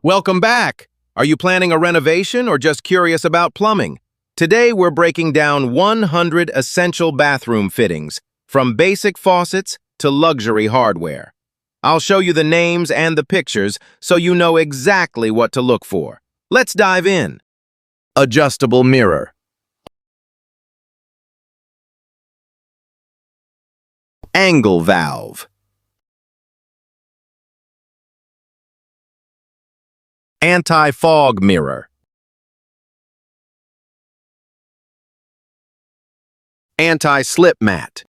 Welcome back! Are you planning a renovation or just curious about plumbing? Today we're breaking down 100 essential bathroom fittings, from basic faucets to luxury hardware. I'll show you the names and the pictures so you know exactly what to look for. Let's dive in. Adjustable mirror. Angle valve. Anti-fog mirror. Anti-slip mat.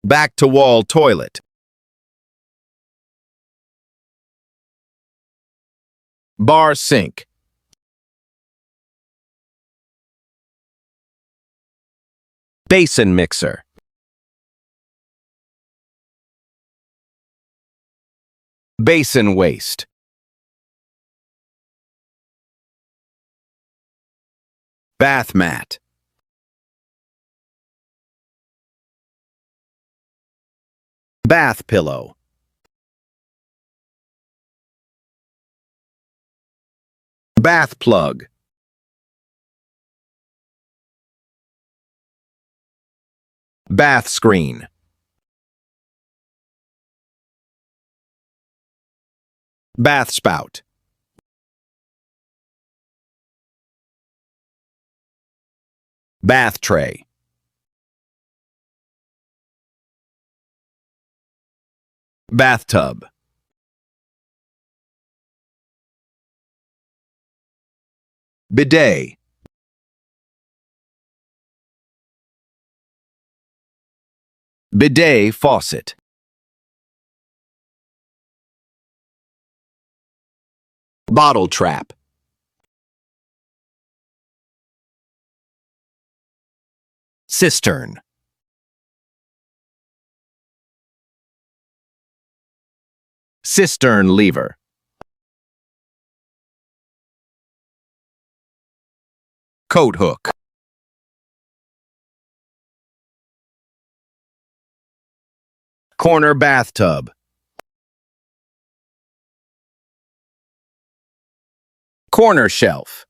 Back-to-wall toilet. Bar sink. Basin mixer. Basin waste. Bath mat. Bath pillow. Bath plug. Bath screen. Bath spout. Bath tray. Bathtub. Bidet. Bidet faucet. Bottle trap. Cistern. Cistern lever. Coat hook. Corner bathtub. Corner shelf.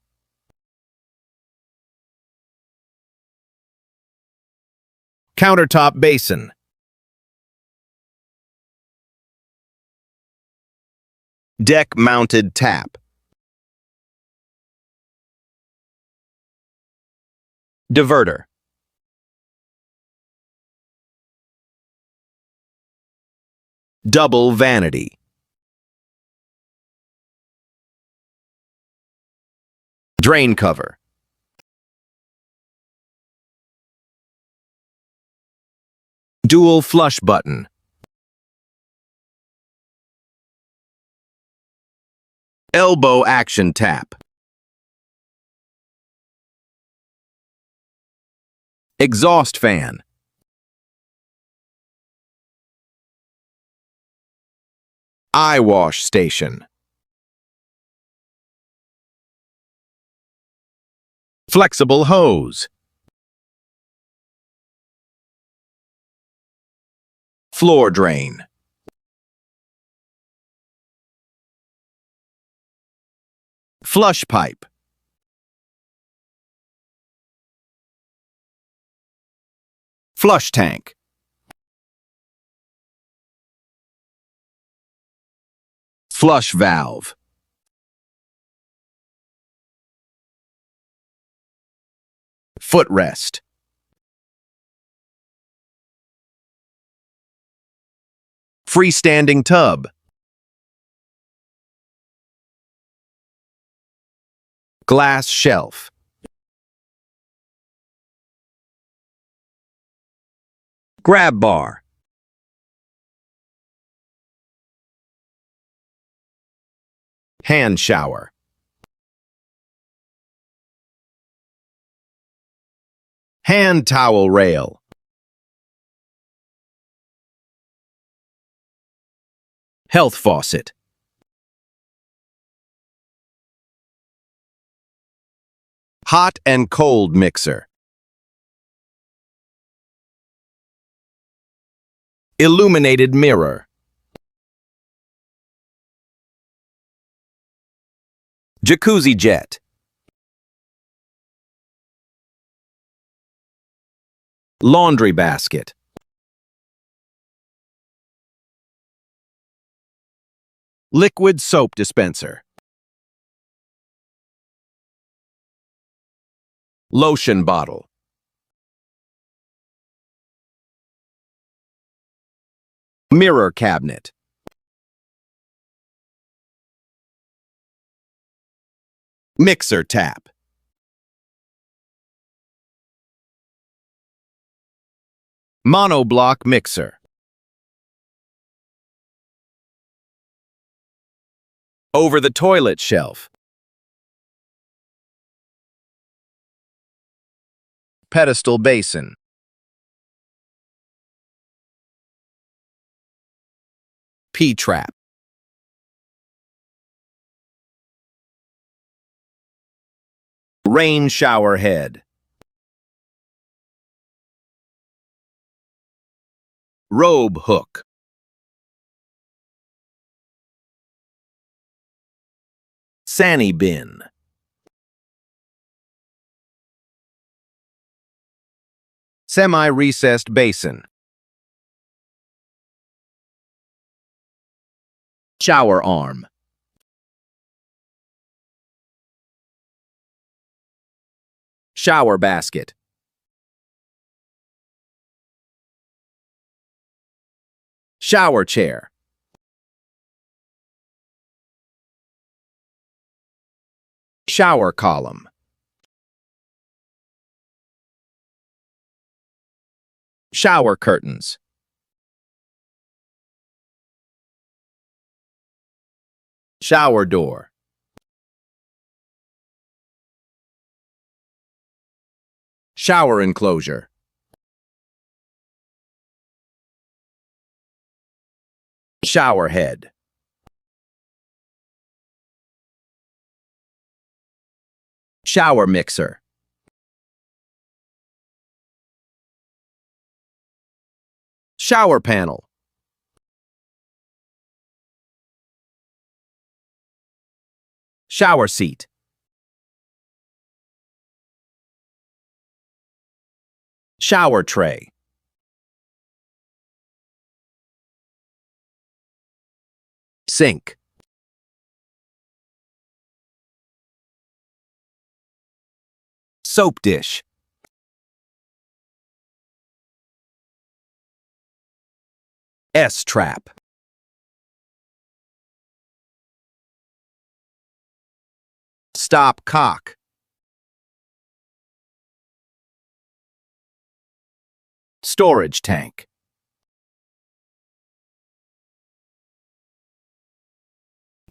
Countertop basin. Deck-mounted tap. Diverter. Double vanity. Drain cover. Dual flush button. Elbow action tap. Exhaust fan. Eye wash station. Flexible hose. Floor drain. Flush pipe. Flush tank. Flush valve. Footrest. Freestanding tub. Glass shelf. Grab bar. Hand shower. Hand towel rail. Health faucet. Hot and cold mixer. Illuminated mirror. Jacuzzi jet. Laundry basket. Liquid soap dispenser. Lotion bottle. Mirror cabinet. Mixer tap. Monoblock mixer. Over the toilet shelf. Pedestal basin. P-trap. Rain shower head. Robe hook. Sani bin. Semi-recessed basin. Shower arm. Shower basket. Shower chair. Shower column. Shower curtains. Shower door. Shower enclosure. Shower head. Shower mixer. Shower panel. Shower seat. Shower tray. Sink. Soap dish. S-trap. Stop cock. Storage tank.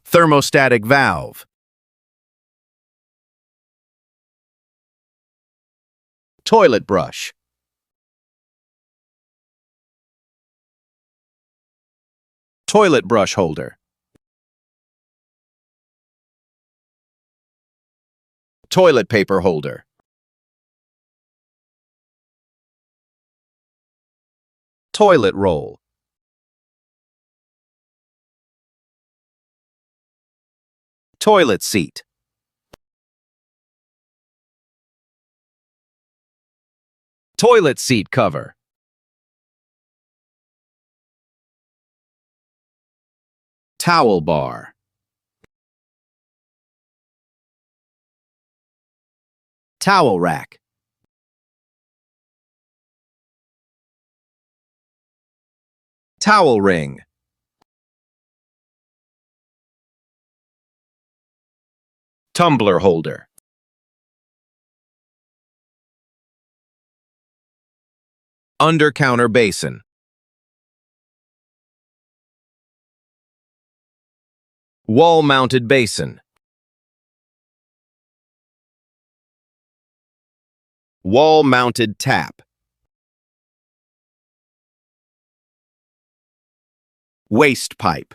Thermostatic valve. Toilet brush. Toilet brush holder. Toilet paper holder. Toilet roll. Toilet seat. Toilet seat cover. Towel bar. Towel rack. Towel ring. Tumbler holder. Under-counter basin. Wall-mounted basin. Wall-mounted tap. Waste pipe.